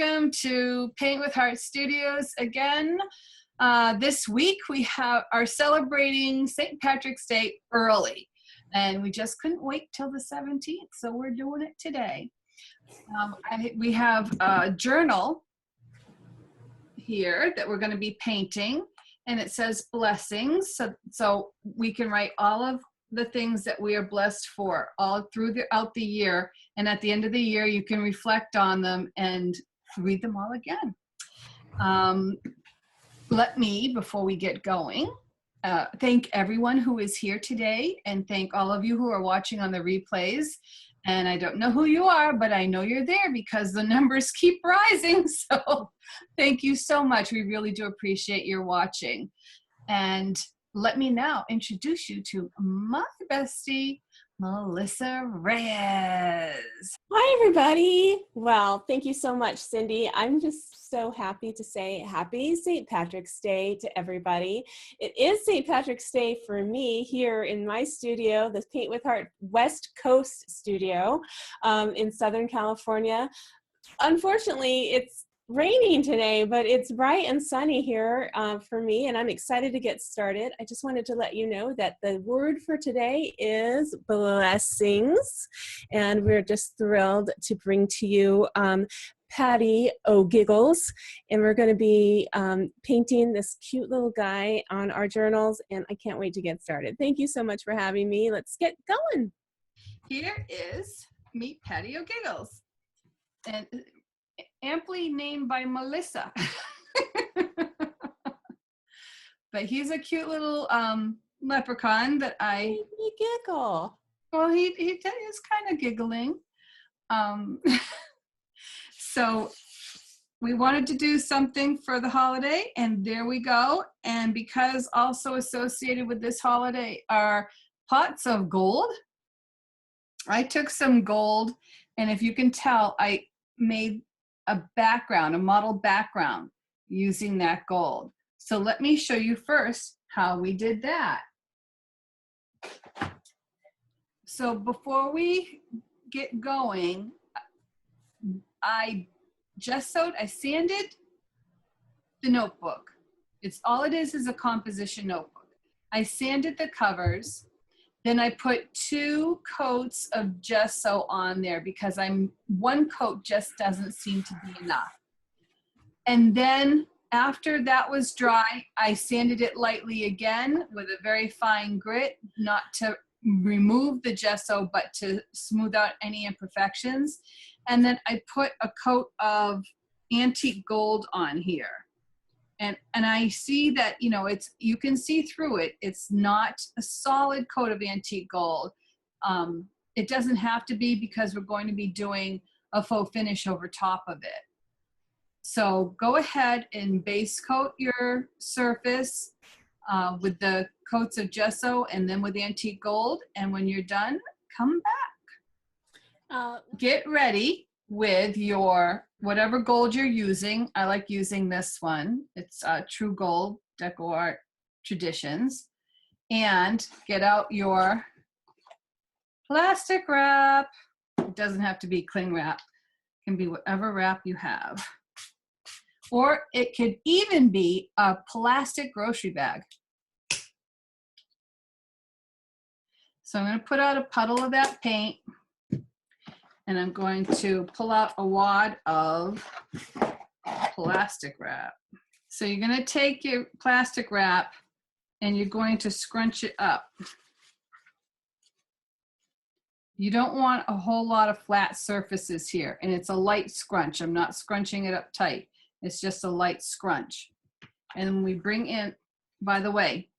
welcome to Paint with Heart Studios again. This week we are celebrating St. Patrick's Day early, and we just couldn't wait till the 17th, so we're doing it today. We have a journal here that we're going to be painting, and it says blessings, so we can write all of the things that we are blessed for all throughout the year, and at the end of the year you can reflect on them and read them all again. Let me, before we get going, thank everyone who is here today, and thank all of you who are watching on the replays. And I don't know who you are, but I know you're there because the numbers keep rising. So thank you so much. We really do appreciate your watching. And let me now introduce you to my bestie, Melissa Reyes. Hi, everybody. Well, thank you so much, Cindy. I'm just so happy to say happy St. Patrick's Day to everybody. It is St. Patrick's Day for me here in my studio, the Paint with Heart West Coast studio in Southern California. Unfortunately, it's raining today, but it's bright and sunny here for me, and I'm excited to get started. I just wanted to let you know that the word for today is blessings, and we're just thrilled to bring to you Paddy O'Giggles, and we're going to be painting this cute little guy on our journals, and I can't wait to get started. Thank you so much for having me. Let's get going. Here is Meet Paddy O'Giggles, and amply named by Melissa. But he's a cute little leprechaun that Baby giggle. Well, he is kind of giggling. So we wanted to do something for the holiday, and there we go. And because also associated with this holiday are pots of gold, I took some gold, and if you can tell, I made a model background using that gold. So let me show you first how we did that. So before we get going, I sanded the notebook. All it is a composition notebook. I sanded the covers. Then I put 2 coats of gesso on there because one coat just doesn't seem to be enough. And then after that was dry, I sanded it lightly again with a very fine grit, not to remove the gesso, but to smooth out any imperfections. And then I put a coat of antique gold on here. And I see that, you can see through it. It's not a solid coat of antique gold. It doesn't have to be because we're going to be doing a faux finish over top of it. So go ahead and base coat your surface with the coats of gesso and then with antique gold. And when you're done, come back. Get ready with your whatever gold you're using. I like using this one. It's True Gold, DecoArt Traditions. And get out your plastic wrap. It doesn't have to be cling wrap. It can be whatever wrap you have. Or it could even be a plastic grocery bag. So I'm going to put out a puddle of that paint. And I'm going to pull out a wad of plastic wrap. So you're going to take your plastic wrap and you're going to scrunch it up. You don't want a whole lot of flat surfaces here, and it's a light scrunch. I'm not scrunching it up tight. It's just a light scrunch. And then we bring in, by the way,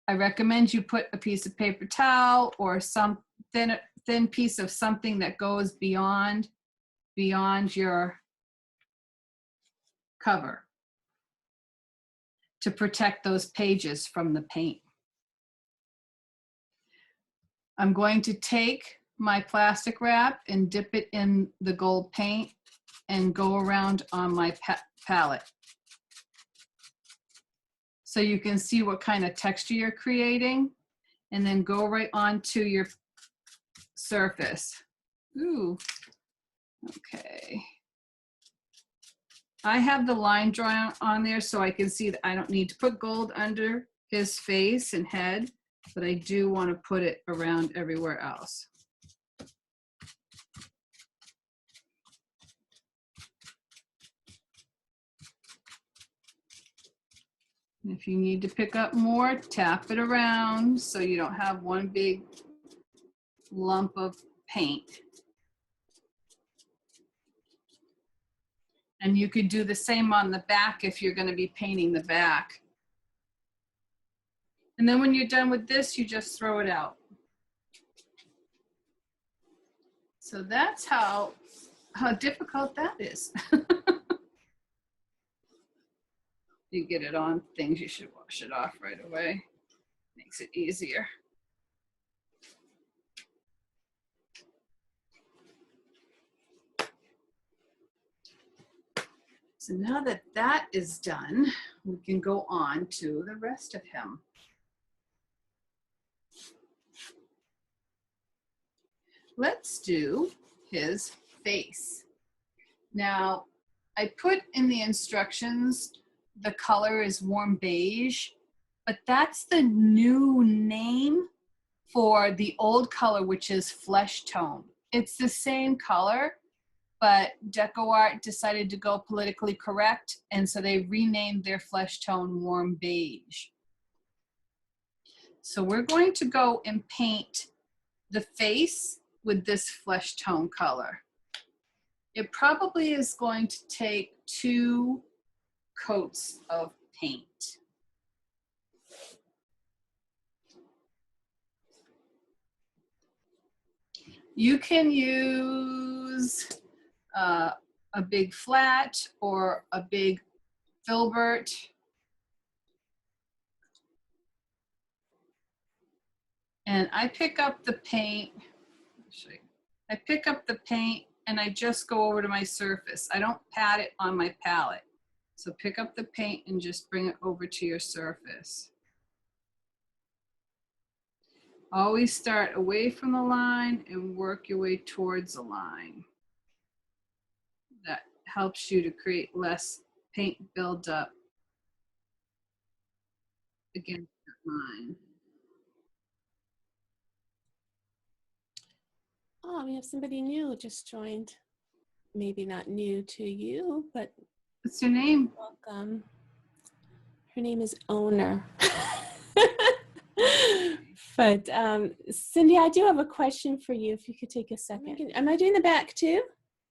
I recommend you put a piece of paper towel or some thin piece of something that goes beyond your cover to protect those pages from the paint. I'm going to take my plastic wrap and dip it in the gold paint and go around on my palette. So you can see what kind of texture you're creating, and then go right onto your surface. Ooh, okay. I have the line drawn on there so I can see that I don't need to put gold under his face and head, but I do want to put it around everywhere else. And if you need to pick up more, tap it around so you don't have one big lump of paint. And you could do the same on the back if you're going to be painting the back. And then when you're done with this, you just throw it out. So that's how difficult that is. You get it on things, you should wash it off right away. Makes it easier. So now that that is done, we can go on to the rest of him. Let's do his face. Now, I put in the instructions, the color is warm beige, but that's the new name for the old color, which is flesh tone. It's the same color, but DecoArt decided to go politically correct, and so they renamed their flesh tone warm beige. So we're going to go and paint the face with this flesh tone color. It probably is going to take 2 coats of paint. You can use a big flat or a big filbert. And I pick up the paint. I pick up the paint and I just go over to my surface. I don't pat it on my palette. So pick up the paint and just bring it over to your surface. Always start away from the line and work your way towards the line. That helps you to create less paint buildup against that line. Oh, we have somebody new just joined. Maybe not new to you, but What's your name? welcome. Her name is Owner. But Cindy, I do have a question for you if you could take a second. Am I doing the back too?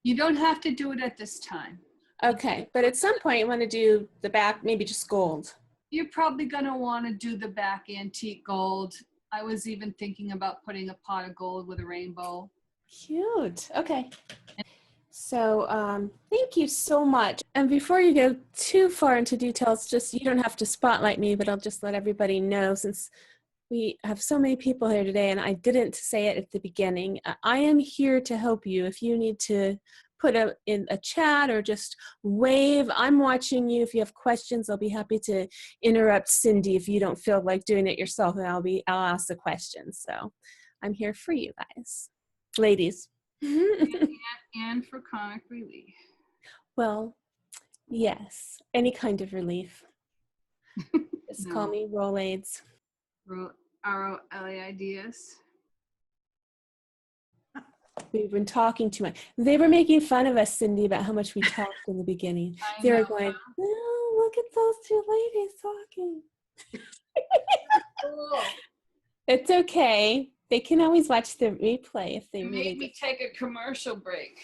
You don't have to do it at this time. Okay, but at some point you want to do the back, maybe just gold. You're probably going to want to do the back antique gold. I was even thinking about putting a pot of gold with a rainbow. Cute. Okay. So thank you so much. And before you go too far into details, just you don't have to spotlight me, but I'll just let everybody know, since we have so many people here today and I didn't say it at the beginning. I am here to help you. If you need to put in a chat or just wave, I'm watching you. If you have questions, I'll be happy to interrupt Cindy if you don't feel like doing it yourself, and I'll ask the questions. So I'm here for you guys, ladies. and for comic relief. Well, yes, any kind of relief. Just call me Rolaids. R-O-L-A-I-D-S. We've been talking too much. They were making fun of us, Cindy, about how much we talked in the beginning. They were going, oh, look at those 2 ladies talking. Cool. It's okay. They can always watch the replay if they Made me take a commercial break.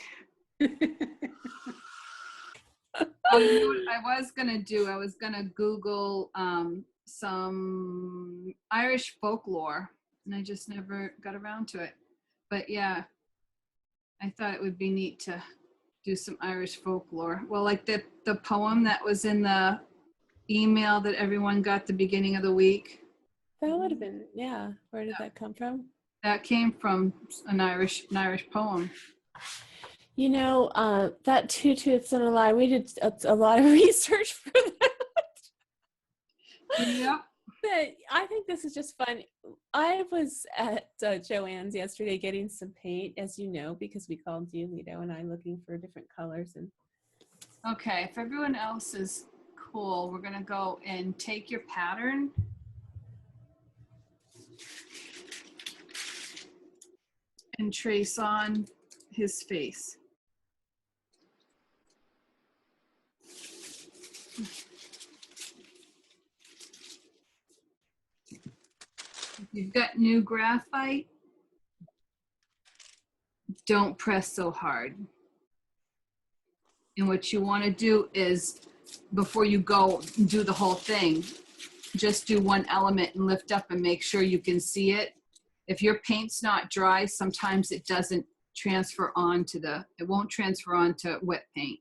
Oh, you know what I was gonna do? I was gonna Google some Irish folklore, and I just never got around to it. But yeah, I thought it would be neat to do some Irish folklore. Well, like the poem that was in the email that everyone got the beginning of the week. That would have been, yeah. Where did that come from? That came from an Irish poem. You know, that Two Truths and a Lie, we did a lot of research for that. Yeah. But I think this is just fun. I was at Joann's yesterday getting some paint, as you know, because we called you, Lito, and I looking for different colors. And Okay, if everyone else is cool, we're gonna go and take your pattern and trace on his face. If you've got new graphite, don't press so hard. And what you want to do is, before you go and do the whole thing, just do one element and lift up and make sure you can see it. If your paint's not dry, sometimes it doesn't transfer onto it won't transfer onto wet paint.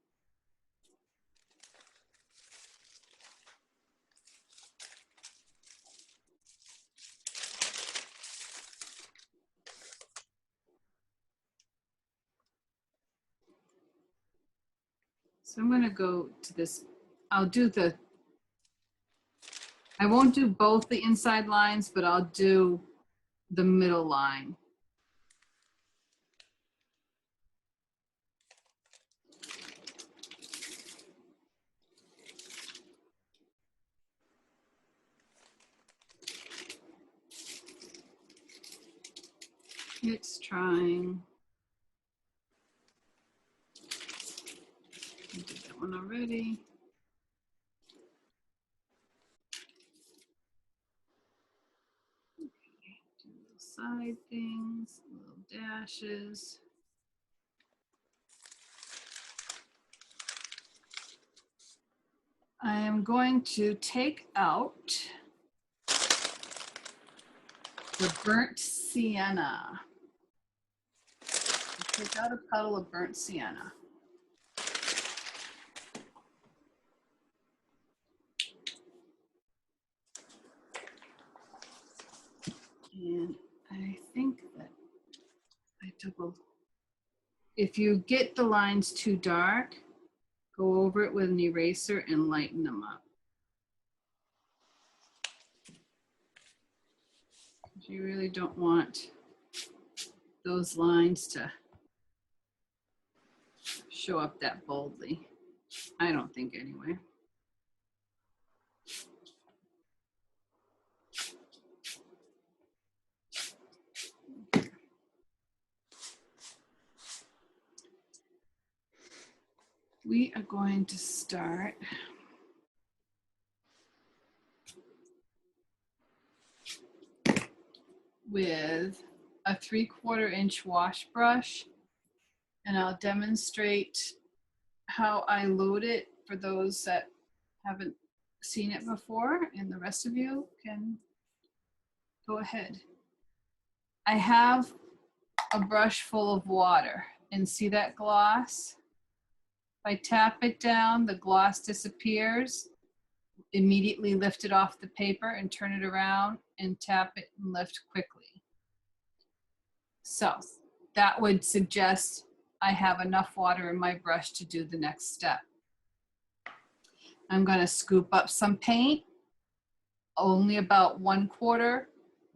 So I'm gonna go to this, I won't do both the inside lines, but I'll do the middle line. It's trying. I did that one already. Okay, do little side things, little dashes. I am going to take out the burnt sienna. Take out a puddle of burnt sienna. And I think that I double. If you get the lines too dark, go over it with an eraser and lighten them up. You really don't want those lines to show up that boldly. I don't think anyway. We are going to start with a 3/4 inch wash brush, and I'll demonstrate how I load it for those that haven't seen it before, and the rest of you can go ahead. I have a brush full of water, and see that gloss? If I tap it down, the gloss disappears. Immediately lift it off the paper and turn it around and tap it and lift quickly. So that would suggest I have enough water in my brush to do the next step. I'm going to scoop up some paint, only about 1/4,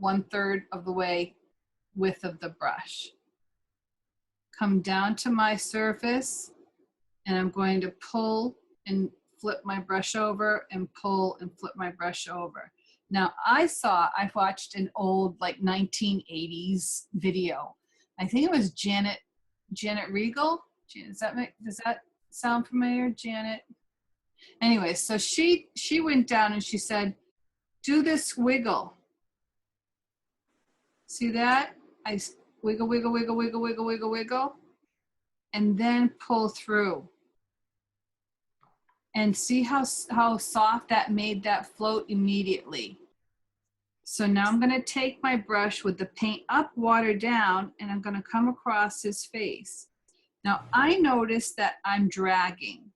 1/3 of the way width of the brush. Come down to my surface, and I'm going to pull and flip my brush over and pull and flip my brush over. Now I watched an old like 1980s video. I think it was Janet Regal. Does that sound familiar? Janet. Anyway, so she went down and she said, do this wiggle. See that? I wiggle, wiggle, wiggle, wiggle, wiggle, wiggle, wiggle, and then pull through. And see how soft that made that float immediately. So now I'm going to take my brush with the paint up, water down, and I'm going to come across his face. Now I noticed that I'm dragging.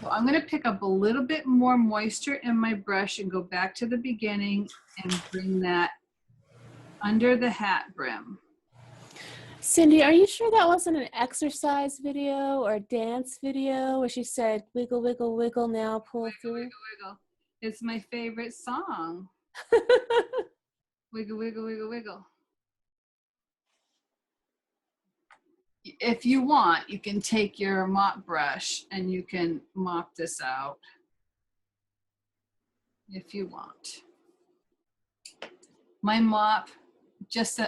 So I'm going to pick up a little bit more moisture in my brush and go back to the beginning and bring that under the hat brim. Cindy, are you sure that wasn't an exercise video or a dance video where she said, wiggle, wiggle, wiggle, now pull Wiggle, through? wiggle, wiggle. It's my favorite song. Wiggle, wiggle, wiggle, wiggle. if you want, you can take your mop brush and you can mop this out if you want. My mop, just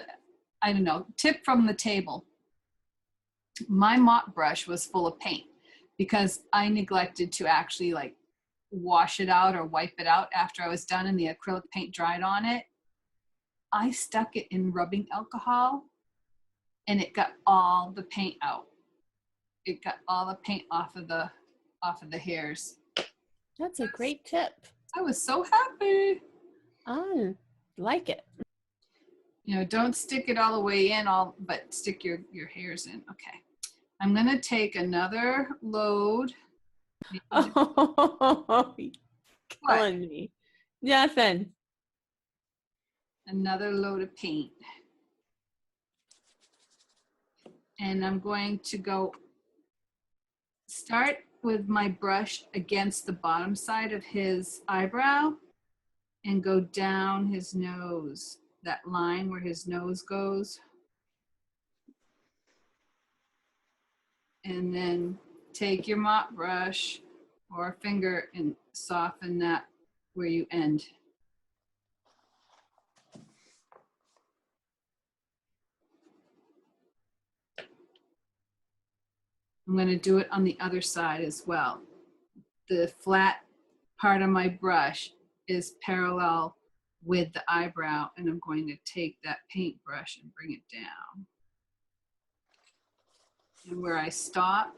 I don't know, tip from the table. My mop brush was full of paint because I neglected to actually like wash it out or wipe it out after I was done and the acrylic paint dried on it. I stuck it in rubbing alcohol and it got all the paint out. It got all the paint off of the hairs. That's a great tip. I was so happy. I like it. You know, don't stick it all the way in, but stick your hairs in. Okay. I'm going to take another load. Oh, you're killing me. Nothing. Another load of paint. And I'm going to go start with my brush against the bottom side of his eyebrow and go down his nose, that line where his nose goes. And then take your mop brush or a finger and soften that where you end. I'm going to do it on the other side as well. The flat part of my brush is parallel with the eyebrow, and I'm going to take that paintbrush and bring it down. And where I stop,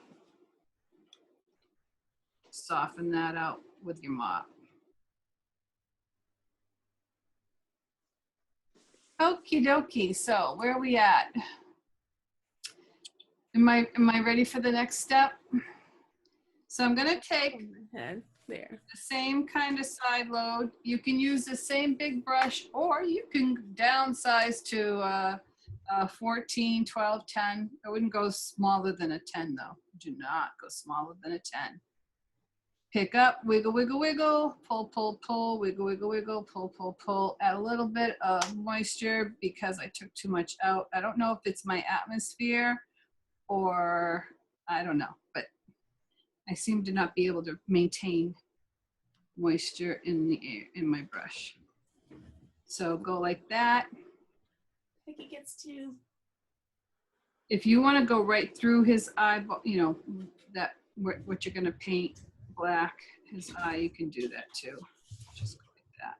soften that out with your mop. Okie dokie, so where are we at? Am I ready for the next step? So I'm gonna take There. the same kind of side load. You can use the same big brush, or you can downsize to 14, 12, 10. I wouldn't go smaller than a 10 though. Do not go smaller than a 10. Pick up, wiggle, wiggle, wiggle, pull, pull, pull, wiggle, wiggle, wiggle, pull, pull, pull. Add a little bit of moisture because I took too much out. I don't know if it's my atmosphere or I don't know, but I seem to not be able to maintain moisture in the air, in my brush. So go like that. I think it gets to. If you want to go right through his eyeball, you know, that what you're going to paint black, his eye, you can do that too. Just go like that.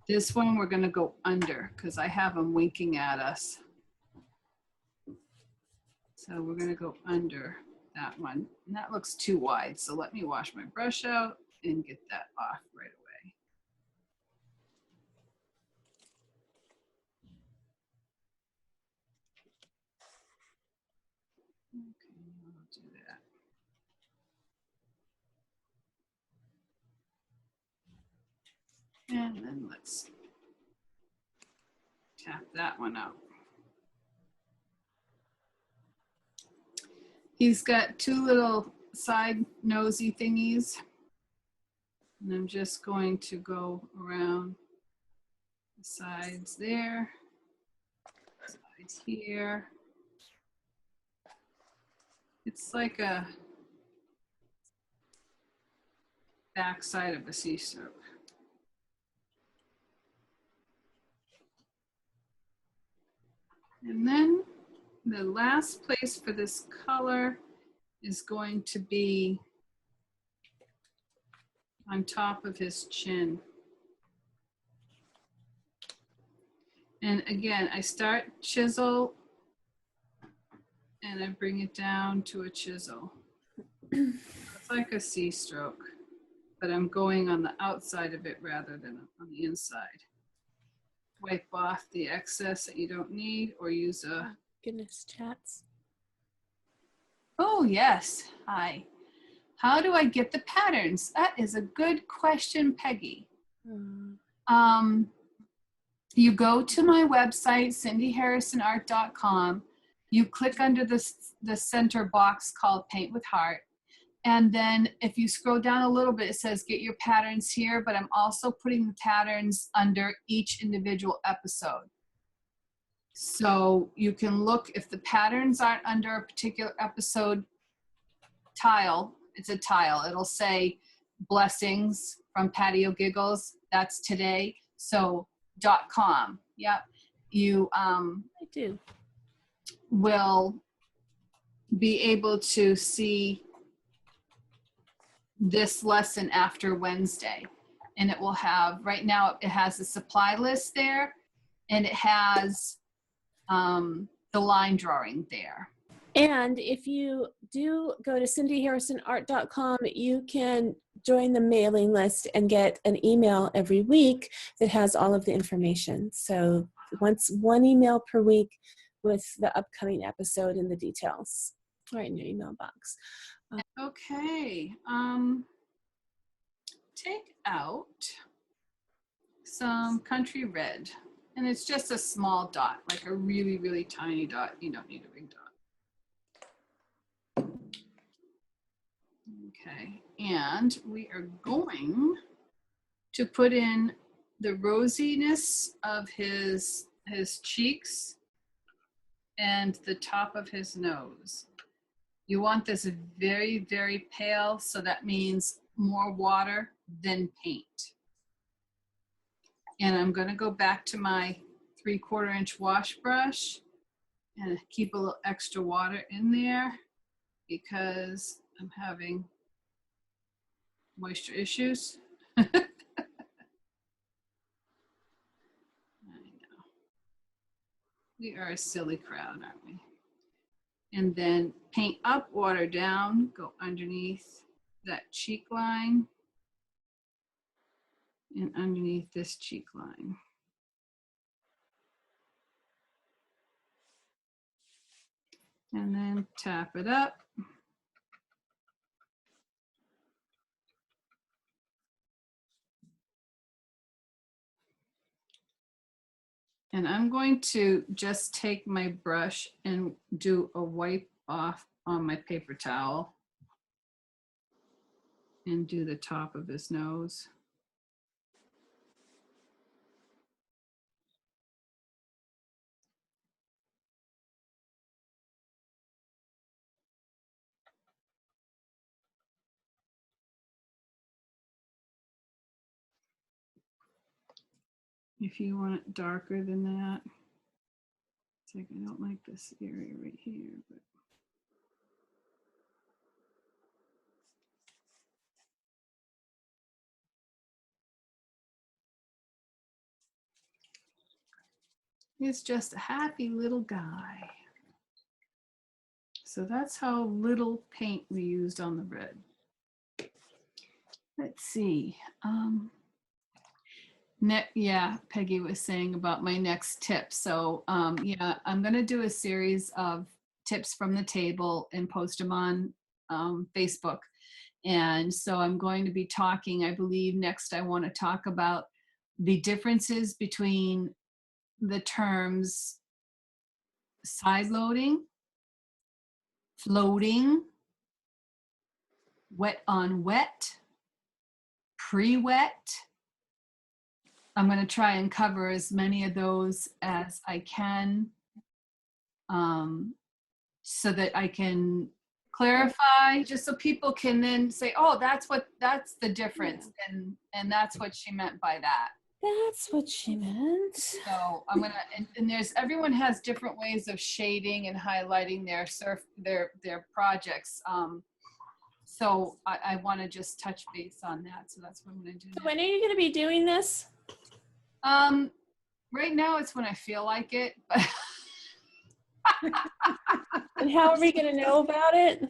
This one we're going to go under because I have him winking at us. So we're going to go under that one. And that looks too wide. So let me wash my brush out and get that off right away. Okay, I'll do that. And then let's tap that one out. He's got two little side nosy thingies. And I'm just going to go around the sides there, sides here. It's like a back side of a C-stroke. And then the last place for this color is going to be on top of his chin. And again, I start chisel and I bring it down to a chisel. It's like a C-stroke, but I'm going on the outside of it rather than on the inside. Wipe off the excess that you don't need or use a... Goodness, chats. Oh, yes. Hi. How do I get the patterns? That is a good question, Peggy. You go to my website, cindyharrisonart.com. You click under the center box called Paint with Heart. And then if you scroll down a little bit, it says get your patterns here, but I'm also putting the patterns under each individual episode. So you can look, if the patterns aren't under a particular episode tile, it's a tile. It'll say blessings from Paddy O'Giggles. That's today. So .com. Yep. You I do. will be able to see this lesson after Wednesday. And it will have, right now it has a supply list there, and it has the line drawing there. And if you do go to cindyharrisonart.com, you can join the mailing list and get an email every week that has all of the information. So one email per week with the upcoming episode and the details right in your email box. Okay. Take out some country red. And it's just a small dot, like a really, really tiny dot. You don't need a big dot. Okay, and we are going to put in the rosiness of his cheeks and the top of his nose. You want this very, very pale, so that means more water than paint. And I'm going to go back to my 3/4 inch wash brush and keep a little extra water in there because I'm having moisture issues. I know. We are a silly crowd, aren't we? And then paint up, water down, go underneath that cheek line and underneath this cheek line. And then tap it up. And I'm going to just take my brush and do a wipe off on my paper towel and do the top of his nose. If you want it darker than that, it's like I don't like this area right here, but he's just a happy little guy. So that's how little paint we used on the red. Let's see. Yeah, Peggy was saying about my next tip. So yeah, I'm going to do a series of tips from the table and post them on Facebook. And so I'm going to be talking, I believe next I want to talk about the differences between the terms side loading, floating, wet on wet, pre-wet. I'm going to try and cover as many of those as I can so that I can clarify, just so people can then say, oh, that's the difference. And that's what she meant by that. That's what she meant. So I'm going to, and there's, everyone has different ways of shading and highlighting their projects. So I want to just touch base on that. So that's what I'm going to do. So when are you going to be doing this? Right now it's when I feel like it, but And how are we going to know about it?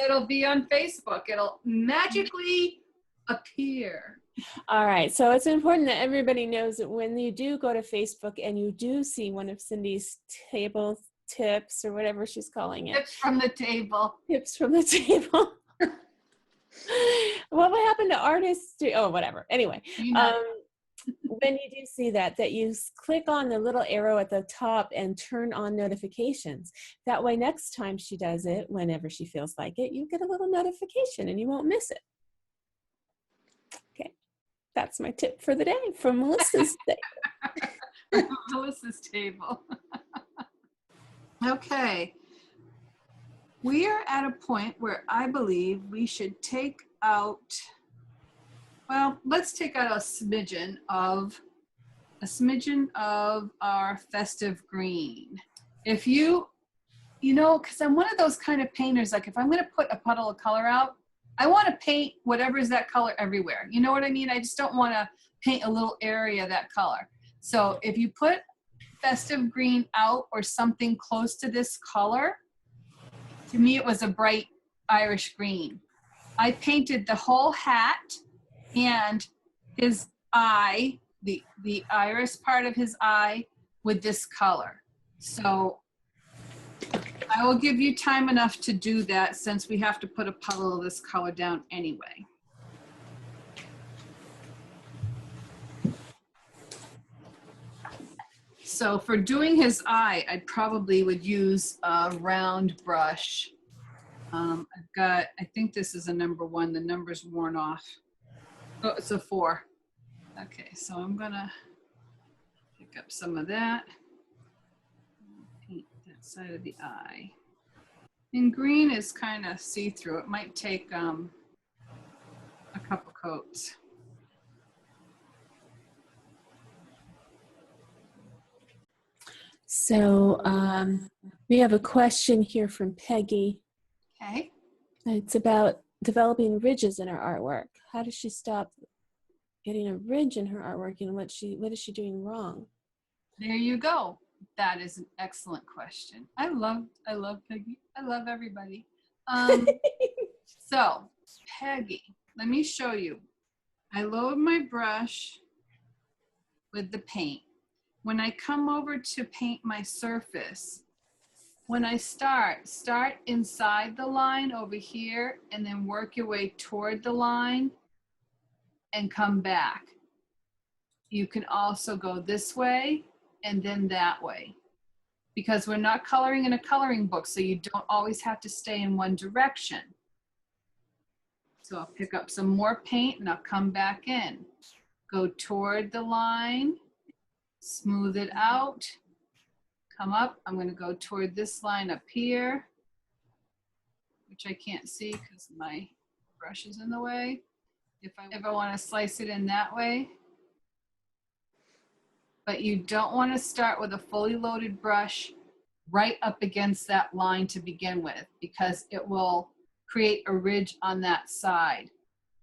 it'll be on Facebook. It'll magically appear. All right. So it's important that everybody knows that when you do go to Facebook and you do see one of Cindy's table tips or whatever she's calling it. Tips from the table. Tips from the table. What would happen to artists? Oh, whatever. Anyway, when you do see that you click on the little arrow at the top and turn on notifications. That way, next time she does it, whenever she feels like it, you get a little notification and you won't miss it. Okay. That's my tip for the day from Melissa's day. Melissa's table. Okay. We are at a point where I believe we should take out, well, let's take out a smidgen of our festive green. If you know, because I'm one of those kind of painters, like if I'm going to put a puddle of color out, I want to paint whatever is that color everywhere. You know what I mean? I just don't want to paint a little area that color. So if you put festive green out or something close to this color, to me it was a bright Irish green. I painted the whole hat and his eye, the iris part of his eye, with this color. So I will give you time enough to do that since we have to put a puddle of this color down anyway. So for doing his eye, I probably would use a round brush. I've got, I think this is a number 1. The number's worn off. Oh, it's a 4. Okay, so I'm gonna pick up some of that. Paint that side of the eye. And green is kind of see-through. It might take a couple coats. So we have a question here from Peggy. Okay. It's about developing ridges in her artwork. How does she stop getting a ridge in her artwork, and what is she doing wrong? There you go. That is an excellent question. I love Peggy. I love everybody. So Peggy, let me show you. I load my brush with the paint. When I come over to paint my surface, when I start inside the line over here and then work your way toward the line and come back. You can also go this way and then that way, because we're not coloring in a coloring book, so you don't always have to stay in one direction. So I'll pick up some more paint and I'll come back in. Go toward the line, smooth it out, come up. I'm going to go toward this line up here, which I can't see because my brush is in the way. If I want to slice it in that way. But you don't want to start with a fully loaded brush right up against that line to begin with, because it will create a ridge on that side.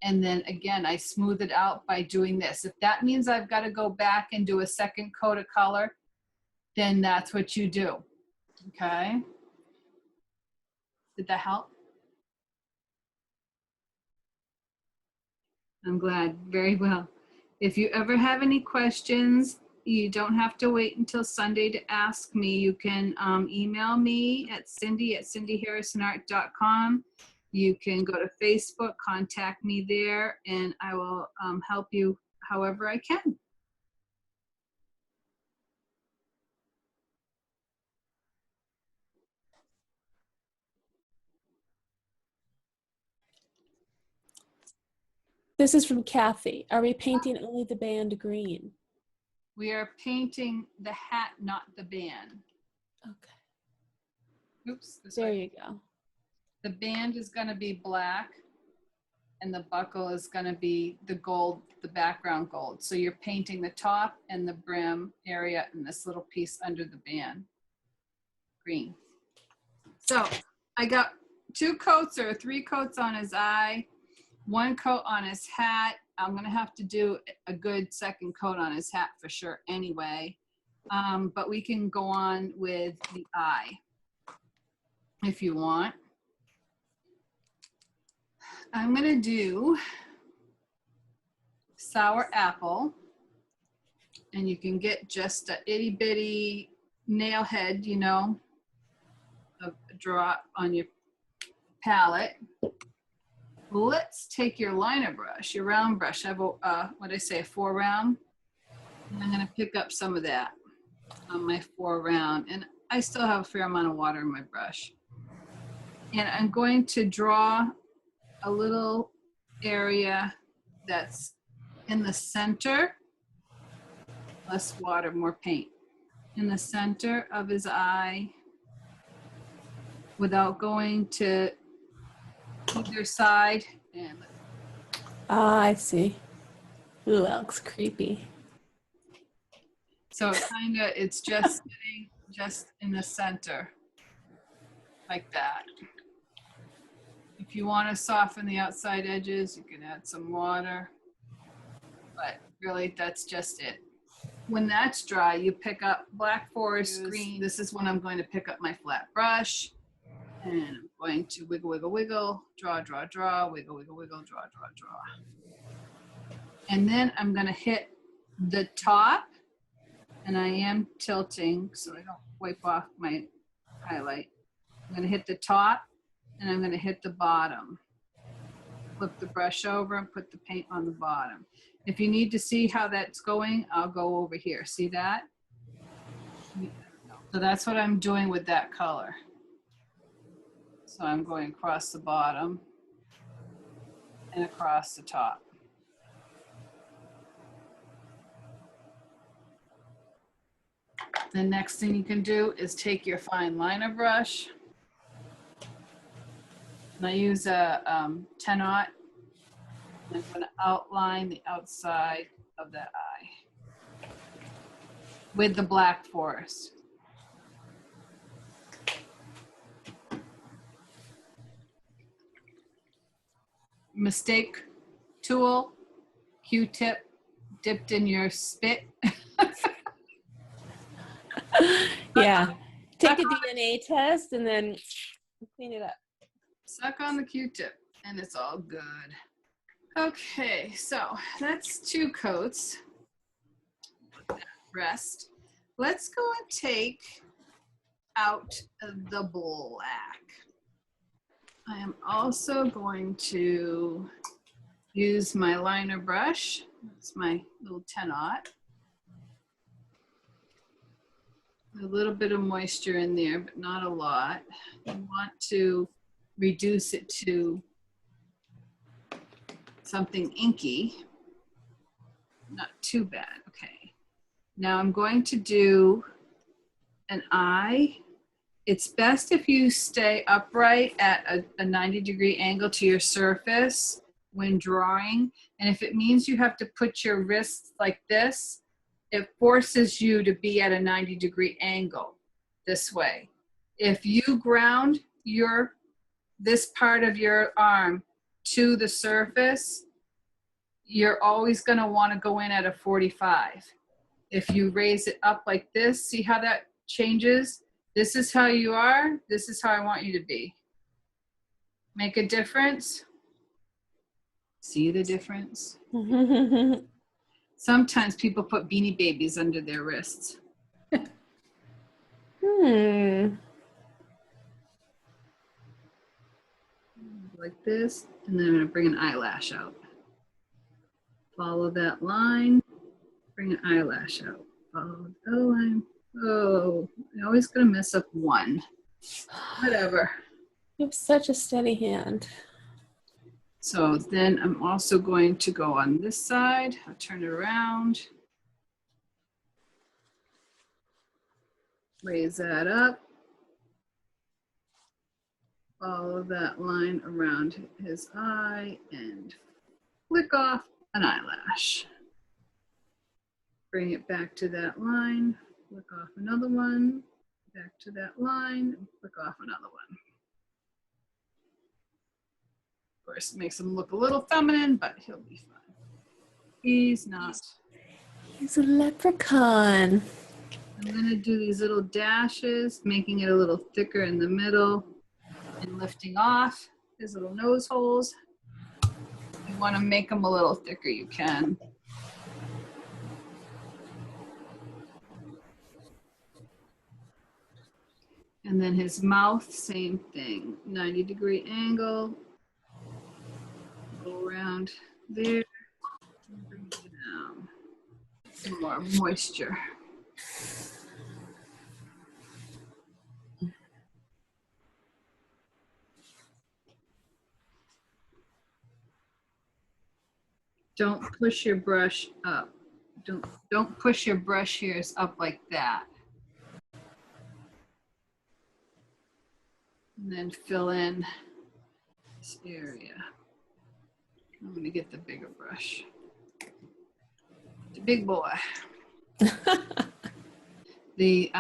And then again, I smooth it out by doing this. If that means I've got to go back and do a second coat of color, then that's what you do. Okay? Did that help? I'm glad. Very well. If you ever have any questions, you don't have to wait until Sunday to ask me. You can email me at cindy@cindyharrisonart.com. You can go to Facebook, contact me there, and I will help you however I can. This is from Kathy. Are we painting only the band green? We are painting the hat, not the band. Okay. Oops. There you go. The band is going to be black, and the buckle is going to be the gold, the background gold. So you're painting the top and the brim area and this little piece under the band green. So I got 2 coats or 3 coats on his eye, 1 coat on his hat. I'm going to have to do a good second coat on his hat for sure anyway. But we can go on with the eye if you want. I'm going to do sour apple, and you can get just a itty bitty nail head, you know, a drop on your palette. Let's take your liner brush, your round brush. I have a, what did I say, a 4 round? And I'm going to pick up some of that on my 4 round. And I still have a fair amount of water in my brush. And I'm going to draw a little area that's in the center, less water, more paint, in the center of his eye. without going to either side. And Ah, I see. Ooh, that looks creepy. so it's just sitting just in the center like that. If you want to soften the outside edges, you can add some water, but really that's just it. When that's dry, you pick up black forest green. This is when I'm going to pick up my flat brush, and I'm going to wiggle, wiggle, wiggle, draw, draw, draw, wiggle, wiggle, wiggle, draw, draw, draw. And then I'm going to hit the top, and I am tilting so I don't wipe off my highlight. I'm going to hit the top, and I'm going to hit the bottom. Flip the brush over and put the paint on the bottom. If you need to see how that's going, I'll go over here. See that? So that's what I'm doing with that color. So I'm going across the bottom and across the top. The next thing you can do is take your fine liner brush. And I use a 10-aught. I'm going to outline the outside of that eye with the black forest. Mistake tool, Q-tip dipped in your spit. Yeah. Take a DNA test and then clean it up. Suck on the Q-tip and it's all good. Okay, so that's 2 coats. Rest. Let's go and take out the black. I am also going to use my liner brush. It's my little 10-aught. A little bit of moisture in there, but not a lot. You want to reduce it to something inky. Not too bad. Okay. Now I'm going to do an eye. It's best if you stay upright at a 90-degree angle to your surface when drawing. And if it means you have to put your wrists like this, it forces you to be at a 90-degree angle this way. If you ground this part of your arm to the surface, you're always going to want to go in at a 45. If you raise it up like this, see how that changes? This is how you are. This is how I want you to be. Make a difference. See the difference? Sometimes people put Beanie Babies under their wrists. Like this, and then I'm going to bring an eyelash out. Follow that line, bring an eyelash out. Follow the line. Oh, I'm always going to mess up one. Whatever. You have such a steady hand. So then I'm also going to go on this side. I'll turn it around. Raise that up. Follow that line around his eye and flick off an eyelash. Bring it back to that line, flick off another one, back to that line, and flick off another one. Of course, it makes him look a little feminine, but he'll be fine. He's not. He's a leprechaun. I'm gonna do these little dashes, making it a little thicker in the middle and lifting off his little nose holes. If you wanna make them a little thicker, you can. And then his mouth, same thing, 90-degree angle. Go around there, and bring it down. Some more moisture. Don't push your brush up. Don't push your brush hairs up like that. And then fill in this area. I'm gonna get the bigger brush. The big boy. The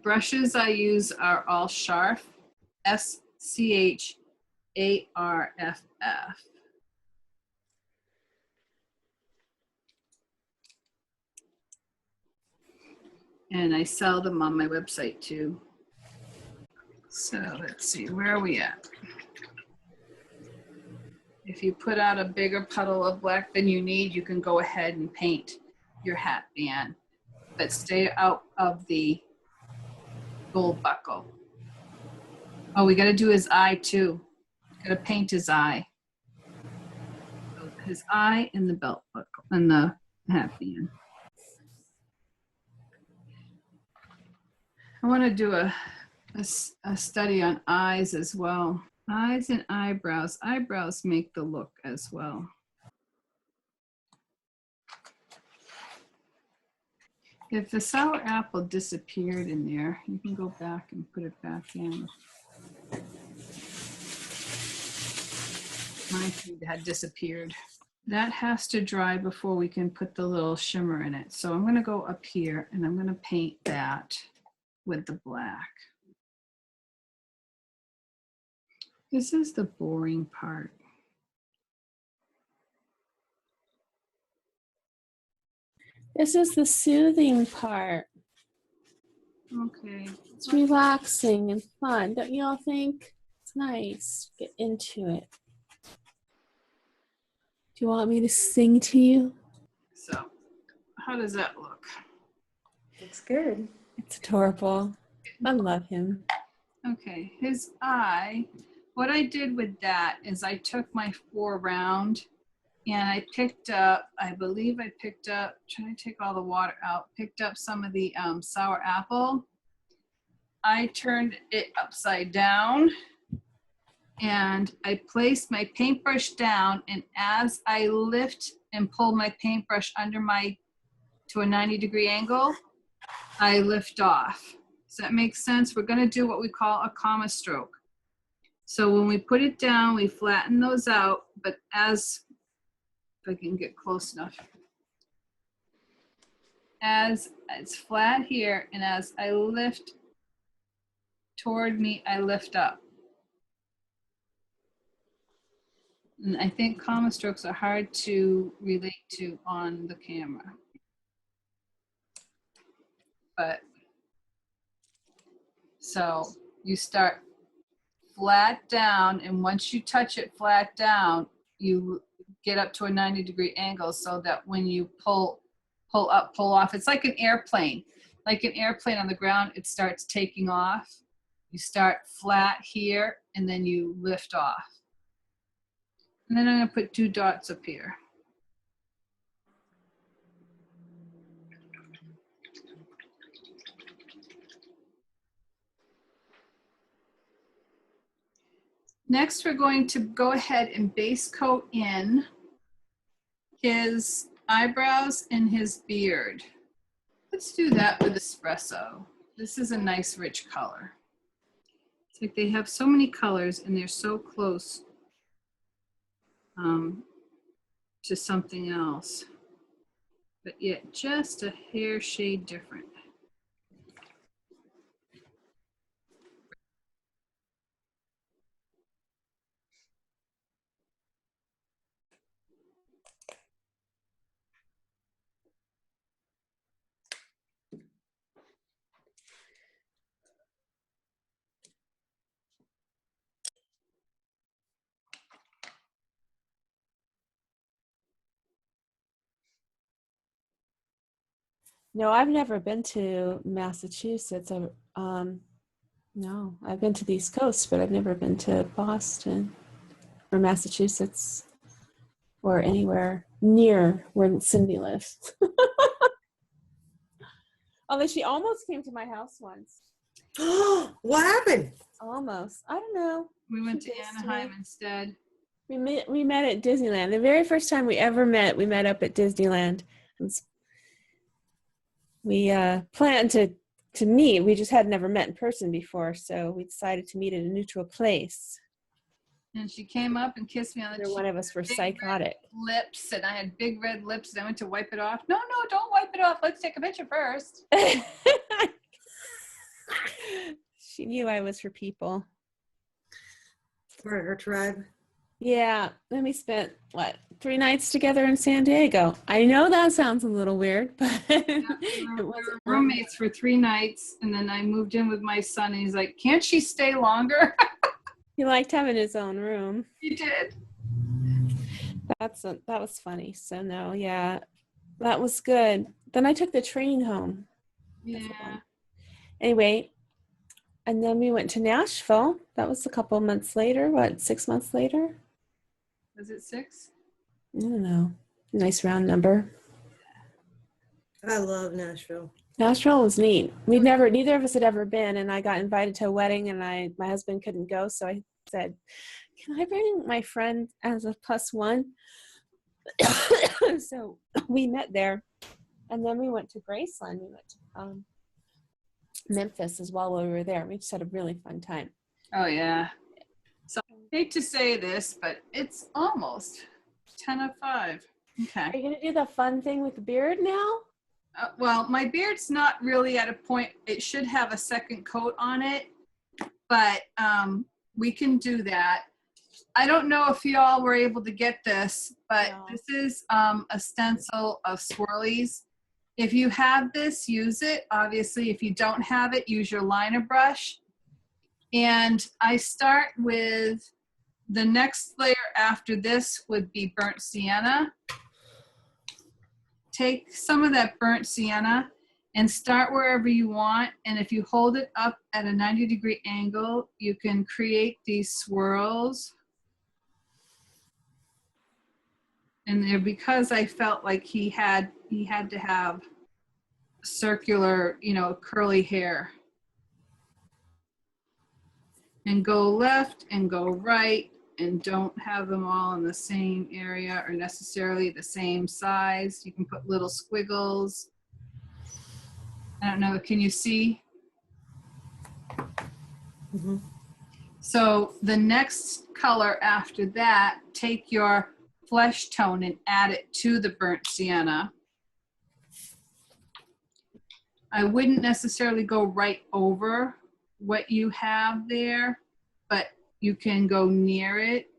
brushes I use are all Scharf, SCHARFF. And I sell them on my website too. So let's see, where are we at? If you put out a bigger puddle of black than you need, you can go ahead and paint your hat band, but stay out of the gold buckle. Oh, we gotta do his eye too. Gotta paint his eye. So his eye and the belt buckle and the hat band. I wanna do a study on eyes as well. Eyes and eyebrows. Eyebrows make the look as well. If the sour apple disappeared in there, you can go back and put it back in. Mine had disappeared. That has to dry before we can put the little shimmer in it. So I'm going to go up here and I'm going to paint that with the black. This is the boring part. This is the soothing part. Okay. It's relaxing and fun. Don't you all think? It's nice. Get into it. Do you want me to sing to you? So, how does that look? Looks good. It's adorable. I love him. Okay, his eye. What I did with that is I took my 4 round and I picked up, I believe I picked up, trying to take all the water out, picked up some of the sour apple. I turned it upside down and I placed my paintbrush down, and as I lift and pull my paintbrush under to a 90-degree angle, I lift off. Does that make sense? We're gonna do what we call a comma stroke. So when we put it down, we flatten those out, but if I can get close enough. As it's flat here, and as I lift toward me, I lift up. And I think comma strokes are hard to relate to on the camera. But, so you start flat down, and once you touch it flat down, you get up to a 90-degree angle so that when you pull up, pull off, it's like an airplane. Like an airplane on the ground, it starts taking off. You start flat here, and then you lift off. And then I'm gonna put 2 dots up here. Next, we're going to go ahead and base coat in his eyebrows and his beard. Let's do that with Espresso. This is a nice rich color. It's like they have so many colors and they're so close to something else, but yet just a hair shade different. No, I've never been to Massachusetts. No, I've been to the East Coast, but I've never been to Boston or Massachusetts or anywhere near where Cindy lives. Although she almost came to my house once. What happened? Almost. I don't know. We went She to Anaheim instead. We met at Disneyland. The very first time we ever met, we met up at Disneyland. We planned to to meet. We just had never met in person before, so we decided to meet at a neutral place. And she came up and kissed me on the Neither cheek. one of us were Big psychotic. red lips, and I had big red lips, and I went to wipe it off. No, no, don't wipe it off. Let's take a picture first. She knew I was for people. Part of her tribe. Yeah, then we spent, 3 nights together in San Diego. I know that sounds a little weird, but We were roommates for 3 nights, and then I moved in with my son, and he's like, can't she stay longer? He liked having his own room. He did. That was funny. So no, yeah, that was good. Then I took the train home. Yeah. Anyway, and then we went to Nashville. That was a couple months later. 6 months later? Was it 6? I don't know. Nice round number. I love Nashville. Nashville was neat. Neither of us had ever been, and I got invited to a wedding, and my husband couldn't go, so I said, can I bring my friend as a +1? So we met there, and then we went to Graceland. We went to Memphis as well while we were there. We just had a really fun time. Oh, yeah. So I hate to say this, but it's almost 10:05. Okay. Are you going to do the fun thing with the beard now? Well, my beard's not really at a point. It should have a second coat on it, but we can do that. I don't know if y'all were able to get this, but No. This is a stencil of swirlies. If you have this, use it. Obviously, if you don't have it, use your liner brush. And I start with the next layer after this would be burnt sienna. Take some of that burnt sienna and start wherever you want. And if you hold it up at a 90-degree angle, you can create these swirls. And they're because I felt like he had to have circular, curly hair. And go left and go right, and don't have them all in the same area or necessarily the same size. You can put little squiggles. I don't know, can you see? Mm-hmm. So the next color after that, take your flesh tone and add it to the burnt sienna. I wouldn't necessarily go right over what you have there, but you can go near it.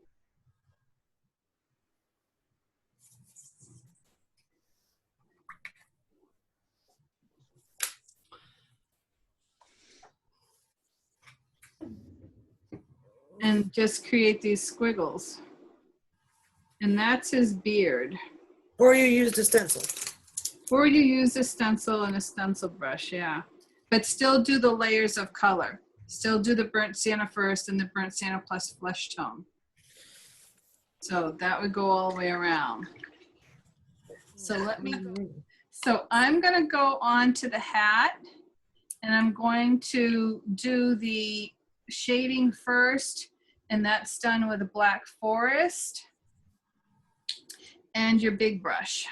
And just create these squiggles. And that's his beard. Or you used a stencil. Or you use a stencil and a stencil brush, yeah. But still do the layers of color. Still do the burnt sienna first and the burnt sienna plus flesh tone. So that would go all the way around. So so I'm gonna go on to the hat, and I'm going to do the shading first, and that's done with a black forest and your big brush.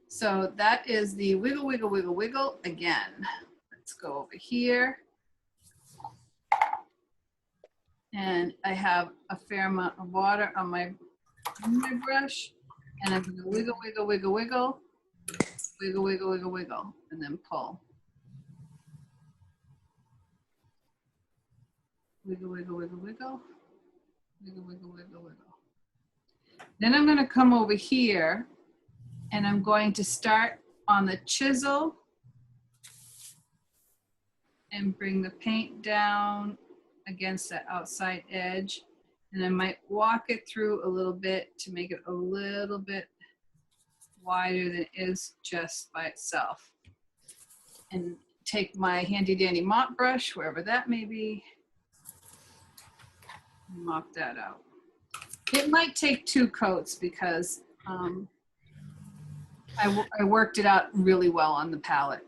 So that is the wiggle, wiggle, wiggle, wiggle again. Let's go over here. And I have a fair amount of water on my brush. And I'm gonna wiggle, wiggle, wiggle, wiggle, wiggle, wiggle, wiggle, wiggle, and then pull. Wiggle, wiggle, wiggle, wiggle, wiggle, wiggle, wiggle, wiggle. Then I'm gonna come over here and I'm going to start on the chisel and bring the paint down against the outside edge. And I might walk it through a little bit to make it a little bit wider than it is just by itself. And take my handy dandy mop brush, wherever that may be, and mop that out. It might take 2 coats because I worked it out really well on the palette.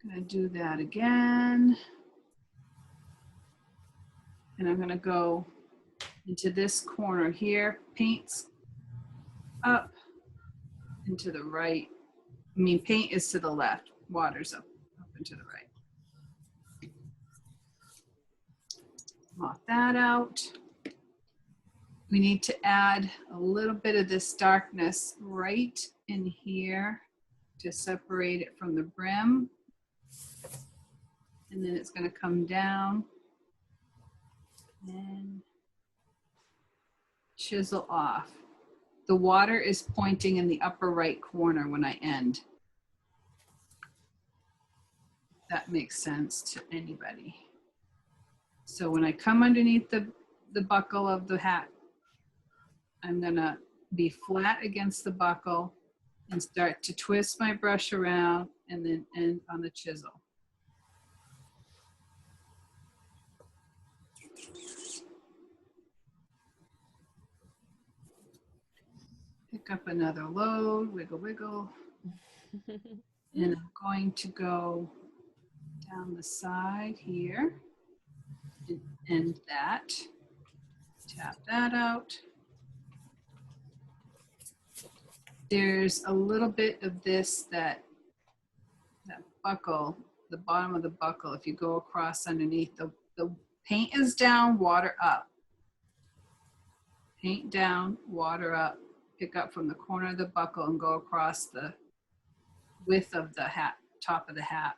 Gonna do that again. And I'm gonna go into this corner here, paints. up and to the right. I mean, paint is to the left, water's up and to the right. Mop that out. We need to add a little bit of this darkness right in here to separate it from the brim. And then it's going to come down and chisel off. The water is pointing in the upper right corner when I end. That makes sense to anybody. So when I come underneath the buckle of the hat, I'm gonna be flat against the buckle and start to twist my brush around and then end on the chisel. Pick up another load, wiggle, wiggle. And I'm going to go down the side here and end that. Tap that out. There's a little bit of this, that buckle, the bottom of the buckle, if you go across underneath, the paint is down, water up. Paint down, water up. Pick up from the corner of the buckle and go across the width of the hat, top of the hat.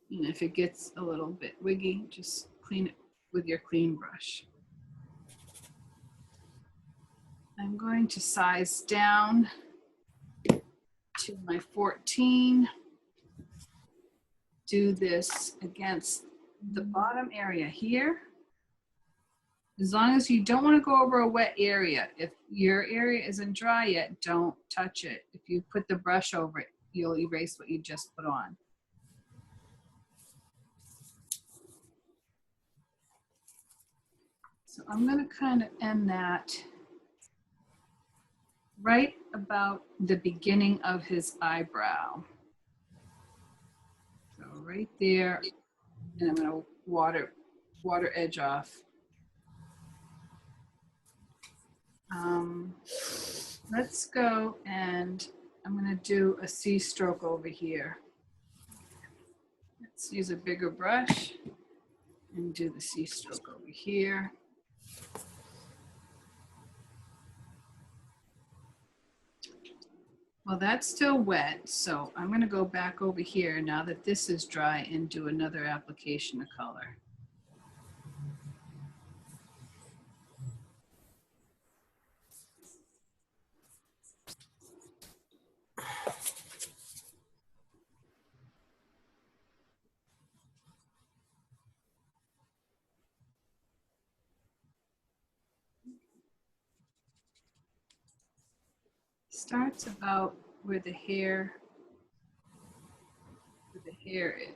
And if it gets a little bit wiggy, just clean it with your clean brush. I'm going to size down to my 14. Do this against the bottom area here. As long as you don't want to go over a wet area. If your area isn't dry yet, don't touch it. If you put the brush over it, you'll erase what you just put on. So I'm going to kind of end that right about the beginning of his eyebrow. So right there, and I'm going to water edge off. Let's go, and I'm going to do a C stroke over here. Let's use a bigger brush and do the C stroke over here. Well, that's still wet, so I'm going to go back over here now that this is dry and do another application of color. Starts about where the hair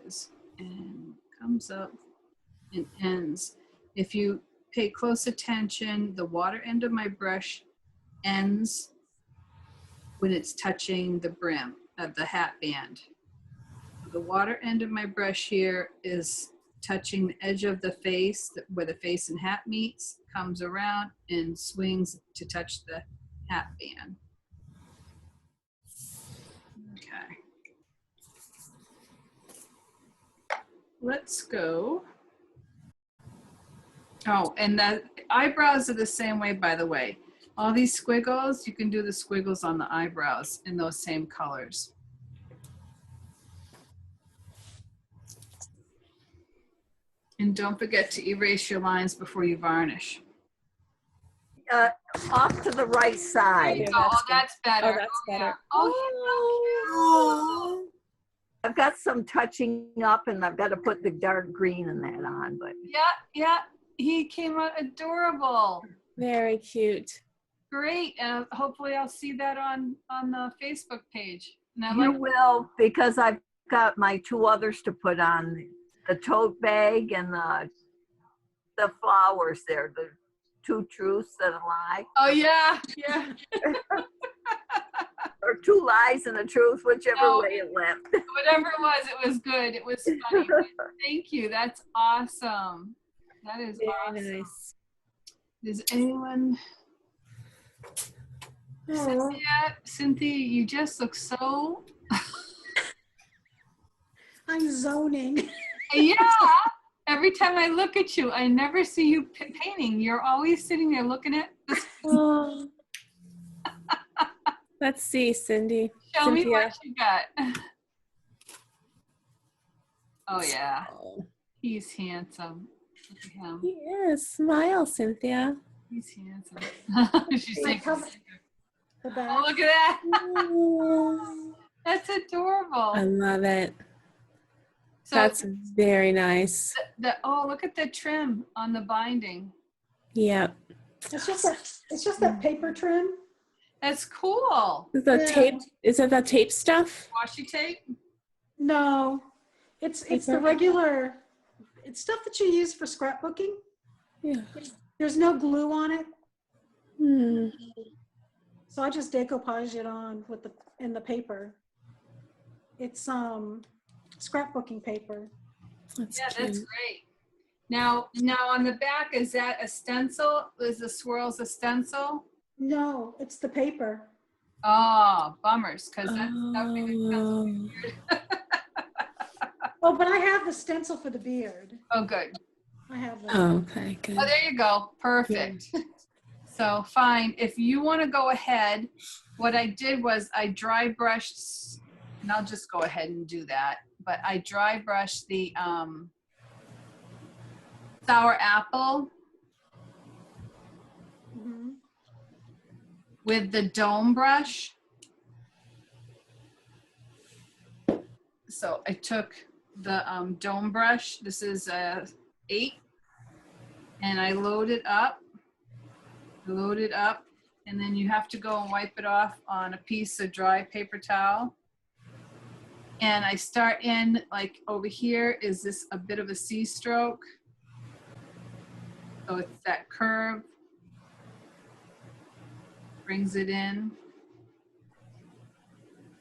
is and comes up and ends. If you pay close attention, the water end of my brush ends when it's touching the brim of the hat band. The water end of my brush here is touching the edge of the face, where the face and hat meets, comes around and swings to touch the hat band. Okay. Let's go. Oh, and the eyebrows are the same way, by the way. All these squiggles, you can do the squiggles on the eyebrows in those same colors. And don't forget to erase your lines before you varnish. Off to the right side. Oh, that's better. Oh, that's better. Yeah. Oh, I've got some touching up, and I've got to put the dark green and that on. But yeah, he came out adorable. Very cute. Great, and hopefully I'll see that on the Facebook page. And you will, because I've got my two others to put on, the tote bag and the flowers there, the two truths and a lie. Oh yeah. Or 2 lies and a truth, whichever No. way it went. Whatever it was good. It was funny. Thank you. That's awesome. That is Very awesome. nice. Does anyone? Cynthia, you just look so. I'm zoning. Yeah. Every time I look at you, I never see you painting. You're always sitting there looking at this. Oh. Let's see, Cindy. Show me Cynthia. what you got. Oh yeah, Oh, he's handsome. Look at him. he is. Smile, Cynthia. He's handsome. She's I taking. cover the Oh, back. look at that. Oh, That's adorable. I love it. So That's very nice. oh, look at the trim on the binding. Yep. It's just that paper trim. That's cool. Is that Yeah. tape? Is it that tape stuff? Washi tape. No, it's the Paper? regular. It's stuff that you use for scrapbooking. Yeah. There's no glue on it, Hmm. so I just decoupage it on with in the paper. It's scrapbooking paper. That's Yeah, cute. that's great. Now on the back, is that a stencil? Is the swirls a stencil? No, it's the paper. Oh, bummers, because that would make the stencil Oh. weird. Oh, but I have the stencil for the beard. Oh, good. I have that. Oh, okay, good. Oh, there you go. Perfect. So fine. If you want to go ahead, what I did was I dry brushed, and I'll just go ahead and do that. But I dry brushed the sour apple Mhm. with the dome brush. So I took the dome brush. This is a 8, and I load it up. And then you have to go and wipe it off on a piece of dry paper towel. And I start in, like over here is this a bit of a C stroke. So it's that curve. Brings it in.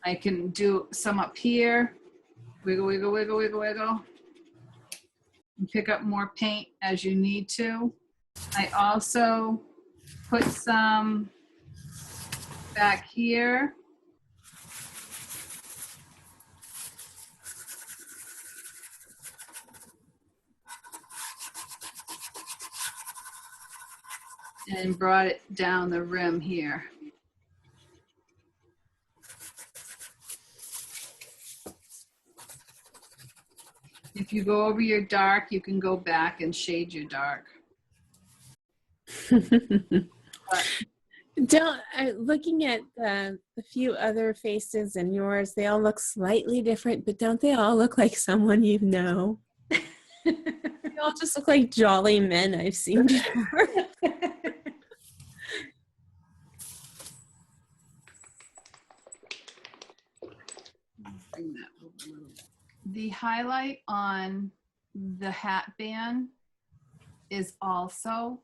I can do some up here. Wiggle, wiggle, wiggle, wiggle, wiggle. And pick up more paint as you need to. I also put some back here. And brought it down the rim here. If you go over your dark, you can go back and shade your dark. Looking at the few other faces and yours, they all look slightly different, but don't they all look like someone you know? They all just look like jolly men I've seen before. Bring that over a little bit. The highlight on the hat band is also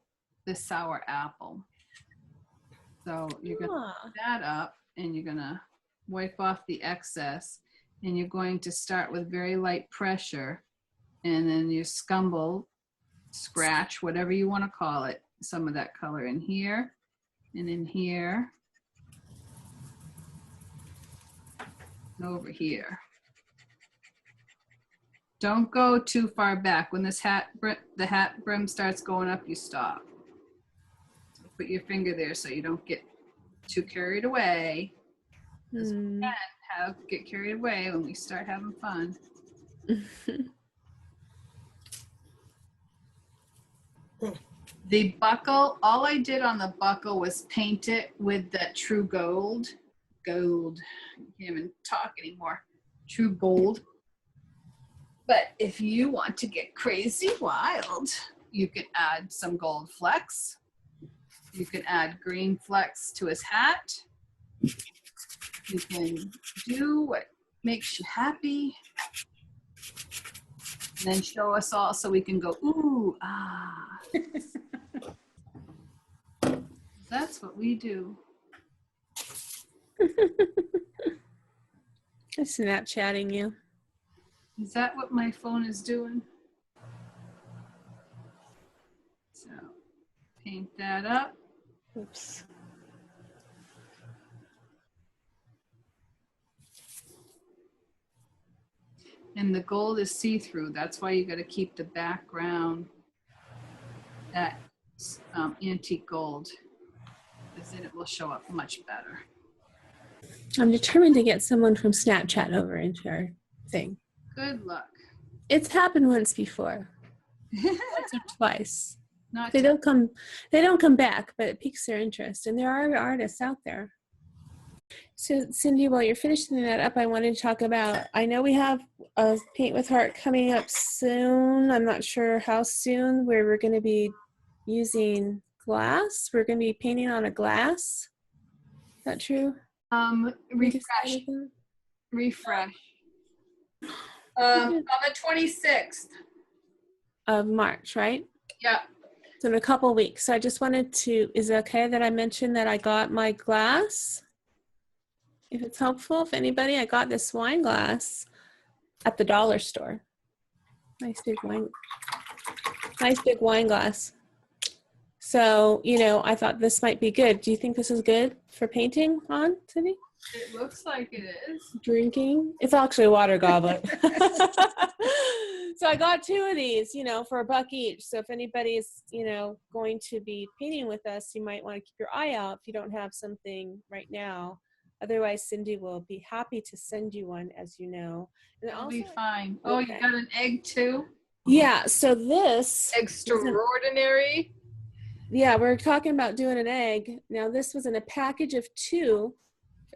the sour apple. So you're going to Ah, put that up and you're going to wipe off the excess, and you're going to start with very light pressure, and then you scratch, whatever you want to call it, some of that color in here and in here and over here. Don't go too far back. When this the hat brim starts going up, you stop. So put your finger there so you don't get too carried away. hmm. Get carried away when we start having fun. The buckle, all I did on the buckle was paint it with that true gold. Gold. I can't even talk anymore. True gold. But if you want to get crazy wild, you can add some gold flecks. You can add green flecks to his hat. You can do what makes you happy. And then show us all so we can go, ooh, ah. That's what we do. I'm Snapchatting you. Is that what my phone is doing? So paint that up. Oops. And the gold is see-through. That's why you got to keep the background that antique gold, because then it will show up much better. I'm determined to get someone from Snapchat over into our thing. Good luck. It's happened once before, once or twice. Not They don't come back, but it piques their interest, and there are artists out there. So Cindy, while you're finishing that up, I wanted to talk about, I know we have a Paint with Heart coming up soon. I'm not sure how soon, where we're going to be using glass. We're going to be painting on a glass. Is that true? Refresh. On the 26th. Of March, right? Yeah. So in a couple weeks. So I just wanted to, is it okay that I mention that I got my glass? If it's helpful, if anybody, I got this wine glass at the dollar store. Nice big wine glass. So, you know, I thought this might be good. Do you think this is good for painting on, Cindy? It looks like it is. Drinking? It's actually a water goblet. So I got 2 of these, you know, for $1 each. So if anybody's, you know, going to be painting with us, you might want to keep your eye out if you don't have something right now. Otherwise, Cindy will be happy to send you one, as you know. And It'll also, be fine. Oh, you got an egg too? yeah, so this Extraordinary. yeah, we're talking about doing an egg. Now this was in a package of 2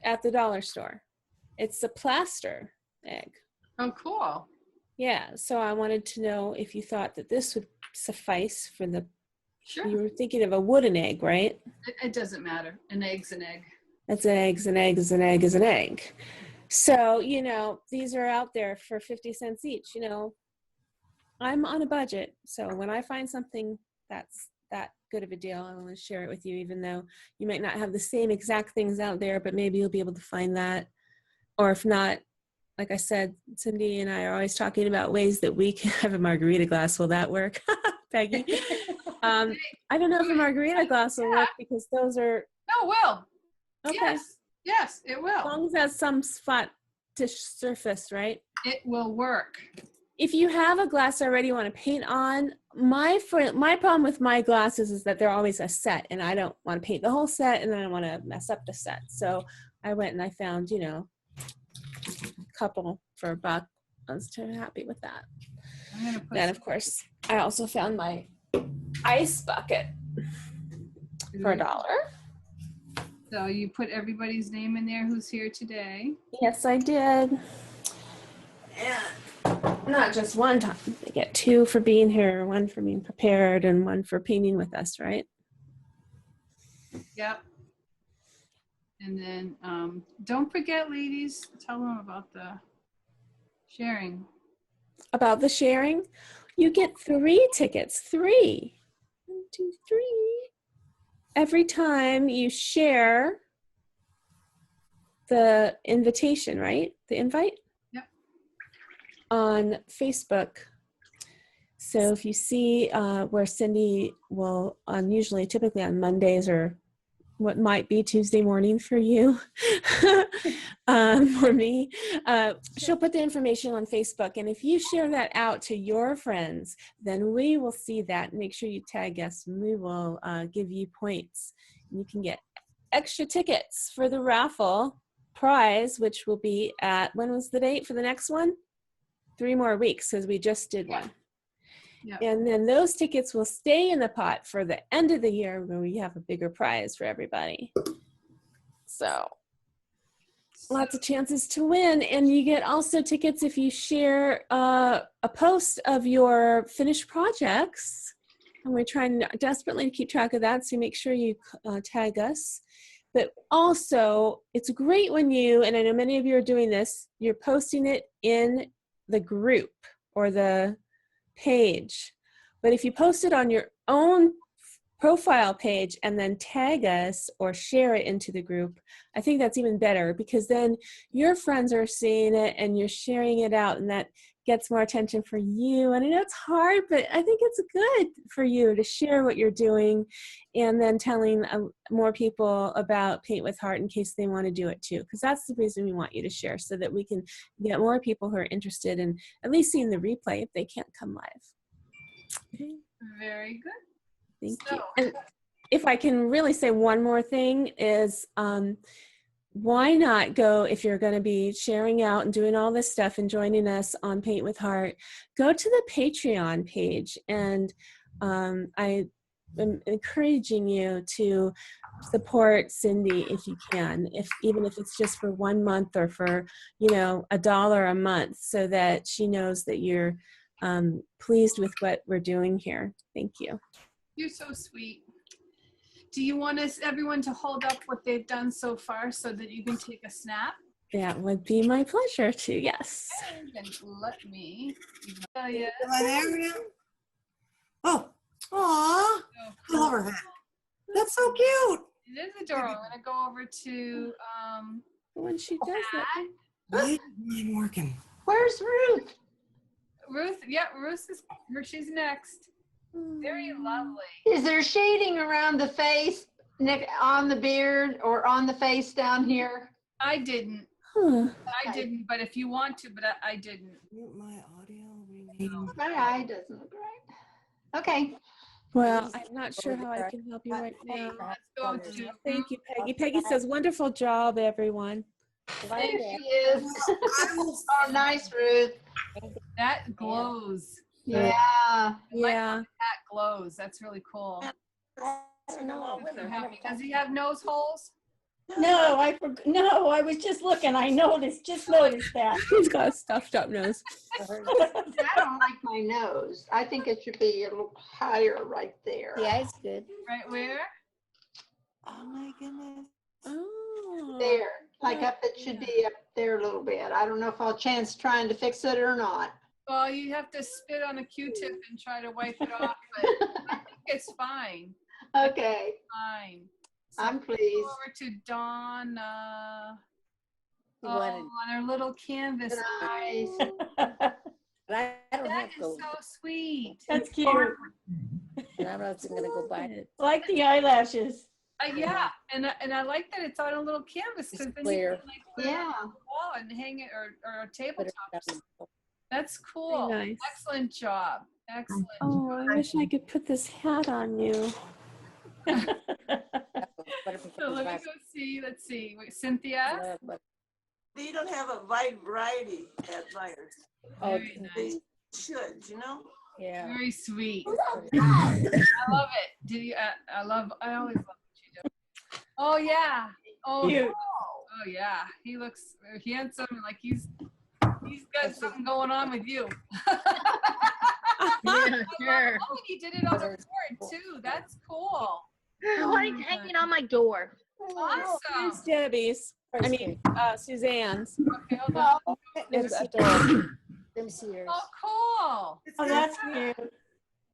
at the dollar store. It's a plaster egg. Oh, cool. Yeah, so I wanted to know if you thought that this would suffice for the, Sure. you were thinking of a wooden egg, right? It doesn't matter. An egg's an egg. That's an egg, an egg is an egg is an egg. So, you know, these are out there for 50 cents each, you know. I'm on a budget, so when I find something that's that good of a deal, I want to share it with you, even though you might not have the same exact things out there, but maybe you'll be able to find that. Or if not, like I said, Cindy and I are always talking about ways that we can have a margarita glass. Will that work, Peggy? I don't know if a margarita glass will work because those are... No, will. Okay. Yes, it As will. long as that's some spot to surface, right? It will work. If you have a glass already you want to paint on, my problem with my glasses is that they're always a set, and I don't want to paint the whole set, and then I want to mess up the set. So I went and I found, you know, a couple for $1. I was too happy with that. I'm gonna put Then, of course, I also found my ice bucket for $1. So you put everybody's name in there who's here today. Yes, I did. And not just one time. They get 2 for being here, 1 for being prepared, and 1 for painting with us, right? Yep. And then don't forget, ladies, tell them about the sharing. About the sharing, you get 3 tickets. 3. 1, 2, 3. Every time you share the invitation, right? The invite? Yep. On Facebook. So if you see where Cindy will, typically on Mondays or what might be Tuesday morning for you or me, she'll put the information on Facebook. And if you share that out to your friends, then we will see that. Make sure you tag us and we will give you points. You can get extra tickets for the raffle prize, which will be at, when was the date for the next one? 3 more weeks, because we just did one. Yep. And then those tickets will stay in the pot for the end of the year when we have a bigger prize for everybody. So lots of chances to win. And you get also tickets if you share a post of your finished projects. And we're trying desperately to keep track of that. So make sure you tag us. But also, it's great when you, and I know many of you are doing this, you're posting it in the group or the page. But if you post it on your own profile page and then tag us or share it into the group, I think that's even better, because then your friends are seeing it and you're sharing it out, and that gets more attention for you. And I know it's hard, but I think it's good for you to share what you're doing and then telling more people about Paint with Heart in case they want to do it too, because that's the reason we want you to share, so that we can get more people who are interested in at least seeing the replay if they can't come live. Okay. Very good. Thank you. And if I can really say one more thing is, why not go, if you're going to be sharing out and doing all this stuff and joining us on Paint with Heart, go to the Patreon page. And I am encouraging you to support Cindy if you can, even if it's just for 1 month or for, $1 a month, so that she knows that you're pleased with what we're doing here. Thank you. You're so sweet. Do you want everyone to hold up what they've done so far so that you can take a snap? That would be my pleasure too, yes. And let me. Yes. Am I there now? Oh, aw, I love her hat. That's so cute. It is adorable. I'm gonna go over to When she does that. Why isn't mine working? Where's Ruth? Ruth. Yeah, Ruth is. She's next. Very lovely. Is there shading around the face, Nick, on the beard, or on the face down here? I didn't. Huh. I didn't. But if you want to, but I didn't. Mute my audio. Rename. My eye doesn't look right. Okay. Well, I'm not sure how I can help you right now. Let's go to. Thank you, Peggy. Peggy says, wonderful job, everyone. There she is. Oh, nice, Ruth. That glows. Yeah. Yeah. That glows. That's really cool. No, So happy. Does he have nose holes? I was just looking. I just noticed that. He's got a stuffed up nose. I don't like my nose. I think it should be a little higher right there. Yeah, it's good. Right where? Oh my goodness. Oh. There. Like up, it should be up there a little bit. I don't know if I'll chance trying to fix it or not. Well, you have to spit on a Q-tip and try to wipe it off, but I think it's fine. Okay. Fine. So I'm go pleased. over to Dawn wanted- on her little canvas. Nice. But I don't That have is gold. so sweet. That's cute. And I'm not going to go buy it. Like the eyelashes. Yeah, and I like that it's on a little canvas because It's then clear. you can like put it Yeah. on the wall and hang it or a Put it tabletop. up. That's cool. Very nice. Excellent job. Excellent. Oh, I wish I could put this hat on you. So let me go see. Let's see. Wait, Cynthia. They don't have a wide variety at Myers. Oh, Very nice. They should, you know? yeah. Very sweet. I love it. Do you? I always love what you do. Oh yeah. Oh. Cute. Oh yeah. He looks handsome and like he's got something going on with you. Yeah, sure. Oh, and he did it on the board too. That's cool. Like hanging on my door. Here's Awesome. Debbie's. I mean, Suzanne's. Okay, hold on. It's adorable. Let me see yours. Oh, cool. It's Oh, that's cute.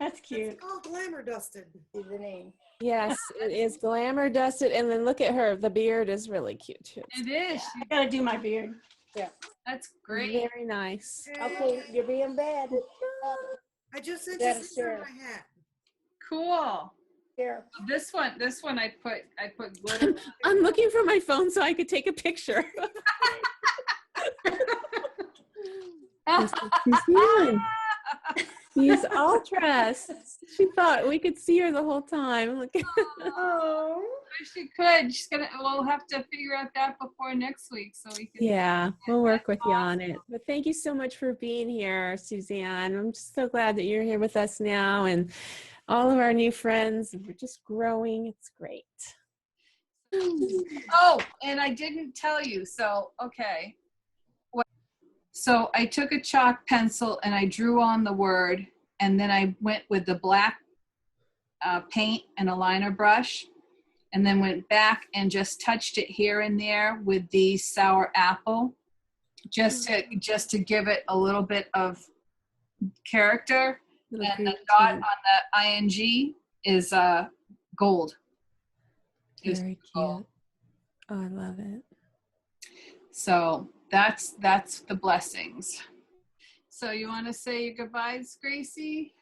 That's It's cute. all glamour dusted. See the name. Yes, it is glamour dusted. And then look at her. The beard is really cute too. It is. I gotta do my beard. That's great. Very nice. Okay, you're being bad. I just sent Gotta you a picture of share. my hat. Cool. Here. This one I put glitter. I'm looking for my phone so I could take a picture. Suzanne. She's all dressed. She thought we could see her the whole time. Look. Oh. Wish she could. We'll have to figure out that before next week so we can. Yeah, we'll work with you on it. But thank you so much for being here, Suzanne. I'm just so glad that you're here with us now and all of our new friends. We're just growing. It's great. Oh, and I didn't tell you. So, okay. So I took a chalk pencil and I drew on the word, and then I went with the black paint and a liner brush, and then went back and just touched it here and there with the sour apple, just to give it a little bit of character. Little And the green dot tea. on the ing is gold. It was Very gold. cute. Oh, I love it. So that's the blessings. So you want to say your goodbyes, Gracie?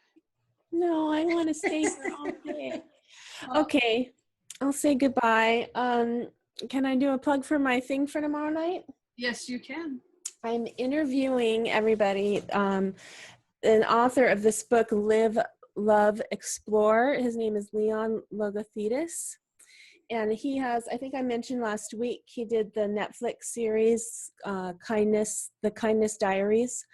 No, I want to stay here all day. Okay, I'll say goodbye. Can I do a plug for my thing for tomorrow night? Yes, you can. I'm interviewing everybody. An author of this book, Live, Love, Explore. His name is Leon Logothetis. And he has, I think I mentioned last week, he did the Netflix series, The Kindness Diaries.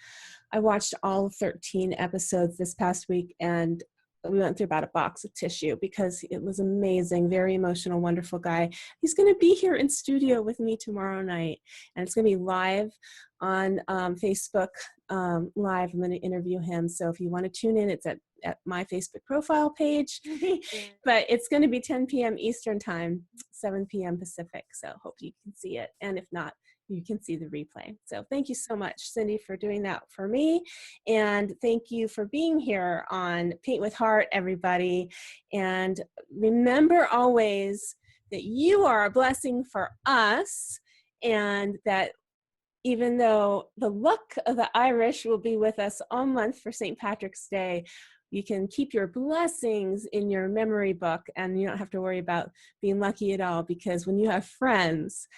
I watched all 13 episodes this past week, and we went through about a box of tissue because it was amazing. Very emotional, wonderful guy. He's going to be here in studio with me tomorrow night, and it's going to be live on Facebook Live. I'm going to interview him. So if you want to tune in, it's at my Facebook profile page. But it's going to be 10 p.m. Eastern time, 7 p.m. Pacific. So hope you can see it. And if not, you can see the replay. So thank you so much, Cindy, for doing that for me. And thank you for being here on Paint with Heart, everybody. And remember always that you are a blessing for us, and that even though the luck of the Irish will be with us all month for St. Patrick's Day, you can keep your blessings in your memory book, and you don't have to worry about being lucky at all, because when you have friends,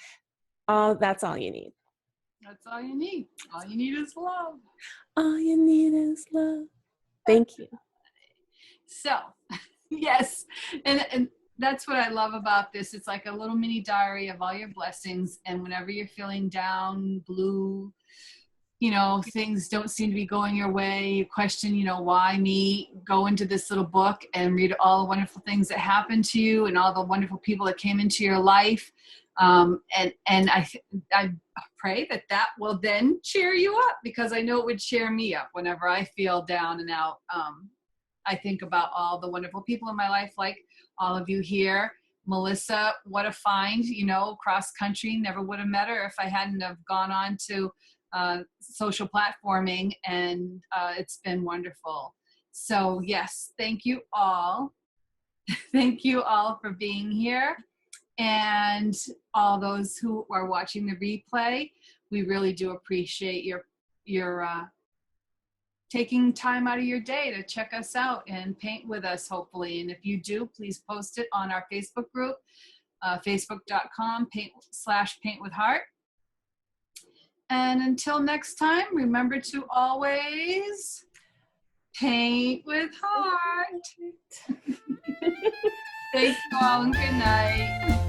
that's all you need. That's all you need. All you need is love. All you need is love. Thank you. So, yes. And that's what I love about this. It's like a little mini diary of all your blessings. And whenever you're feeling down, blue, things don't seem to be going your way, you question, why me, go into this little book and read all the wonderful things that happened to you and all the wonderful people that came into your life. And I pray that will then cheer you up, because I know it would cheer me up whenever I feel down and out. I think about all the wonderful people in my life, like all of you here. Melissa, what a find, cross country, never would have met her if I hadn't have gone on to social platforming, and it's been wonderful. So yes, thank you all. Thank you all for being here, and all those who are watching the replay. We really do appreciate your taking time out of your day to check us out and paint with us, hopefully. And if you do, please post it on our Facebook group, facebook.com/paintwithheart. And until next time, remember to always paint with heart. Thank you all, and good night.